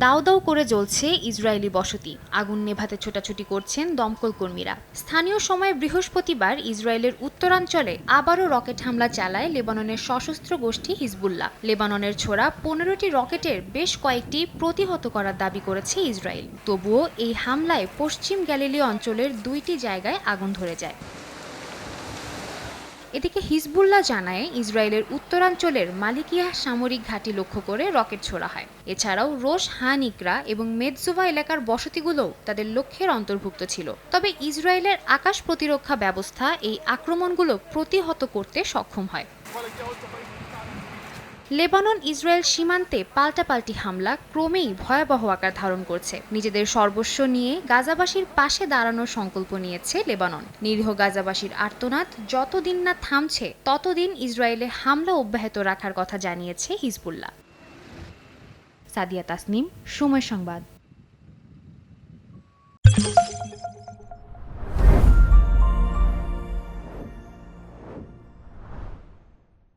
দাউ দাউ করে জ্বলছে ইসরায়েলি বসতি, আগুন নেভাতে ছোটাছুটি করছেন দমকল কর্মীরা। স্থানীয় সময় বৃহস্পতিবার ইসরায়েলের উত্তরাঞ্চলে আবারও রকেট হামলা চালায় লেবাননের সশস্ত্র গোষ্ঠী হিজবুল্লাহ। লেবাননের ছোড়া 15টি রকেটের বেশ কয়েকটি প্রতিহত করার দাবি করেছে ইসরায়েল। তবুও এই হামলায় পশ্চিম গ্যালিলীয় অঞ্চলের 2টি জায়গায় আগুন ধরে যায়। এদিকে হিজবুল্লাহ জানায় ইসরায়েলের উত্তরাঞ্চলের মালিকিয়াহ সামরিক ঘাঁটি লক্ষ্য করে রকেট ছোড়া হয়। এছাড়াও রোশ হানিকরা এবং মেদজুভা এলাকার বসতিগুলোও তাদের লক্ষ্যের অন্তর্ভুক্ত ছিল। তবে ইসরায়েলের আকাশ প্রতিরক্ষা ব্যবস্থা এই আক্রমণগুলো প্রতিহত করতে সক্ষম হয়। লেবানন ইসরায়েল সীমান্তে পাল্টাপাল্টি হামলা ক্রমেই ভয়াবহ আকার ধারণ করছে। নিজেদের সর্বস্ব নিয়ে গাজাবাসীর পাশে দাঁড়ানোর সংকল্প নিয়েছে লেবানন। নিরীহ গাজাবাসীর আর্তনাদ যতদিন না থামছে ততদিন ইসরায়েলে হামলা অব্যাহত রাখার কথা জানিয়েছে হিজবুল্লাহ। সাদিয়া তাসনিম, সময় সংবাদ।